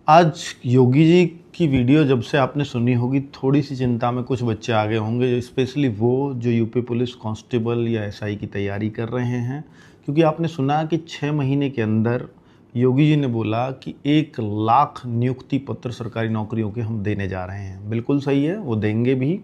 आज योगी जी की वीडियो जब से आपने सुनी होगी, थोड़ी सी चिंता में कुछ बच्चे आगे होंगे, स्पेशली वो जो यूपी पुलिस कांस्टेबल या एसआई की तैयारी कर रहे हैं। क्योंकि आपने सुना कि 6 महीने के अंदर योगी जी ने बोला कि 1 लाख नियुक्ति पत्र सरकारी नौकरियों के हम देने जा रहे हैं। बिल्कुल सही है, वो देंगे भी।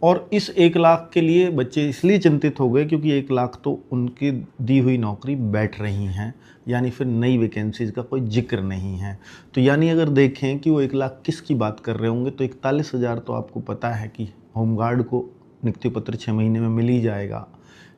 और इस 1 लाख के लिए बच्चे इसलिए चिंतित हो गए क्योंकि 1 लाख तो उनकी दी हुई नौकरी बैठ रही हैं, यानी फिर नई वैकेंसीज़ का कोई जिक्र नहीं है। तो यानी अगर देखें कि वो 1 लाख किसकी बात कर रहे होंगे, तो 41,000 तो आपको पता है कि होमगार्ड को नियुक्ति पत्र 6 महीने में मिल ही जाएगा।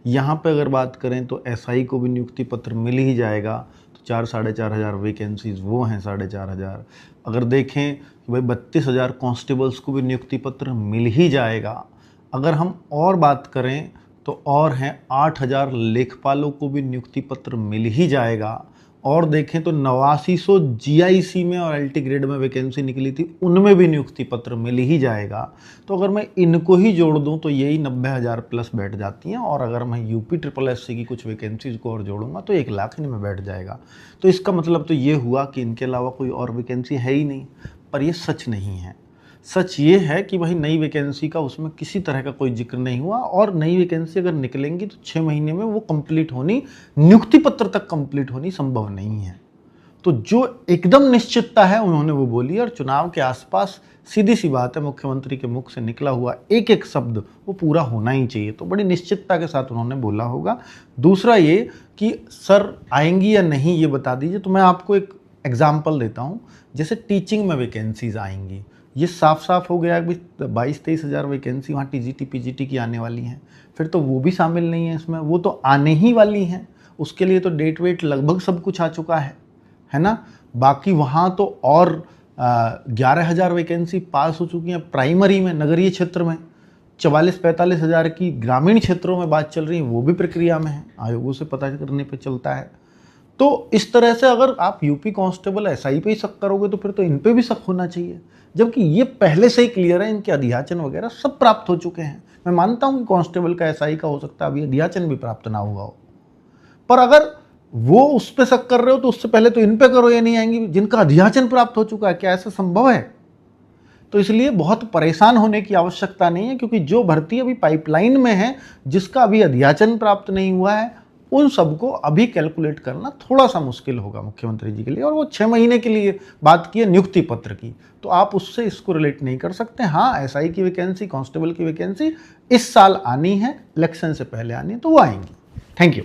यहाँ पे अगर बात करें तो एसआई को भी नियुक्ति पत्र मिल ही जाएगा। तो 4 साढ़े 4 हज़ार वैकेंसीज़ वो हैं 4,500। अगर देखें कि भाई 32,000 कांस्टेबल्स को भी नियुक्ति पत्र मिल ही जाएगा। अगर हम और बात करें तो और हैं 8,000 लेखपालों को भी नियुक्ति पत्र मिल ही जाएगा। और देखें तो 8900 जीआईसी में और एलटी ग्रेड में वैकेंसी निकली थी, उनमें भी नियुक्ति पत्र मिल ही जाएगा। तो अगर मैं इनको ही जोड़ दूं तो यही 90,000 प्लस बैठ जाती हैं। और अगर मैं यूपी ट्रिपल एससी की कुछ वैकेंसीज को और जोड़ूंगा तो 1 लाख इनमें बैठ जाएगा। तो इसका मतलब तो ये हुआ कि इनके अलावा कोई और वैकेंसी है ही नहीं। पर ये सच नहीं है। सच ये है कि भाई नई वैकेंसी का उसमें किसी तरह का कोई जिक्र नहीं हुआ। और नई वैकेंसी अगर निकलेंगी तो 6 महीने में वो कंप्लीट होनी, नियुक्ति पत्र तक कंप्लीट होनी संभव नहीं है। तो जो एकदम निश्चितता है उन्होंने वो बोली। और चुनाव के आसपास सीधी सी बात है, मुख्यमंत्री के मुख से निकला हुआ एक एक शब्द वो पूरा होना ही चाहिए। तो बड़ी निश्चितता के साथ उन्होंने बोला होगा। दूसरा ये कि सर आएंगी या नहीं ये बता दीजिए। तो मैं आपको एक एग्जाम्पल देता हूँ। जैसे टीचिंग में वैकेंसीज आएंगी, ये साफ साफ हो गया कि 22-23 हज़ार वैकेंसी वहाँ टीजीटी पीजीटी की आने वाली हैं। फिर तो वो भी शामिल नहीं है इसमें, वो तो आने ही वाली हैं। उसके लिए तो डेट वेट लगभग सब कुछ आ चुका है ना। बाकी वहाँ तो और 11,000 वैकेंसी पास हो चुकी हैं प्राइमरी में, नगरीय क्षेत्र में। 44-45 हज़ार की ग्रामीण क्षेत्रों में बात चल रही है, वो भी प्रक्रिया में है, आयोगों से पता करने पर चलता है। तो इस तरह से अगर आप यूपी कांस्टेबल एसआई पे ही शक करोगे तो फिर तो इन पे भी शक होना चाहिए। जबकि ये पहले से ही क्लियर है, इनके अध्याचन वगैरह सब प्राप्त हो चुके हैं। मैं मानता हूं कि कांस्टेबल का एसआई का हो सकता है अभी अध्याचन भी प्राप्त ना हुआ हो। पर अगर वो उस पर शक कर रहे हो तो उससे पहले तो इन पे करो, ये नहीं आएंगी जिनका अध्याचन प्राप्त हो चुका है। क्या ऐसा संभव है? तो इसलिए बहुत परेशान होने की आवश्यकता नहीं है, क्योंकि जो भर्ती अभी पाइपलाइन में है, जिसका अभी अध्याचन प्राप्त नहीं हुआ है, उन सबको अभी कैलकुलेट करना थोड़ा सा मुश्किल होगा मुख्यमंत्री जी के लिए। और वो 6 महीने के लिए बात की है नियुक्ति पत्र की, तो आप उससे इसको रिलेट नहीं कर सकते। हाँ, एसआई की वैकेंसी, कांस्टेबल की वैकेंसी इस साल आनी है, इलेक्शन से पहले आनी है, तो वो आएंगी। Thank you.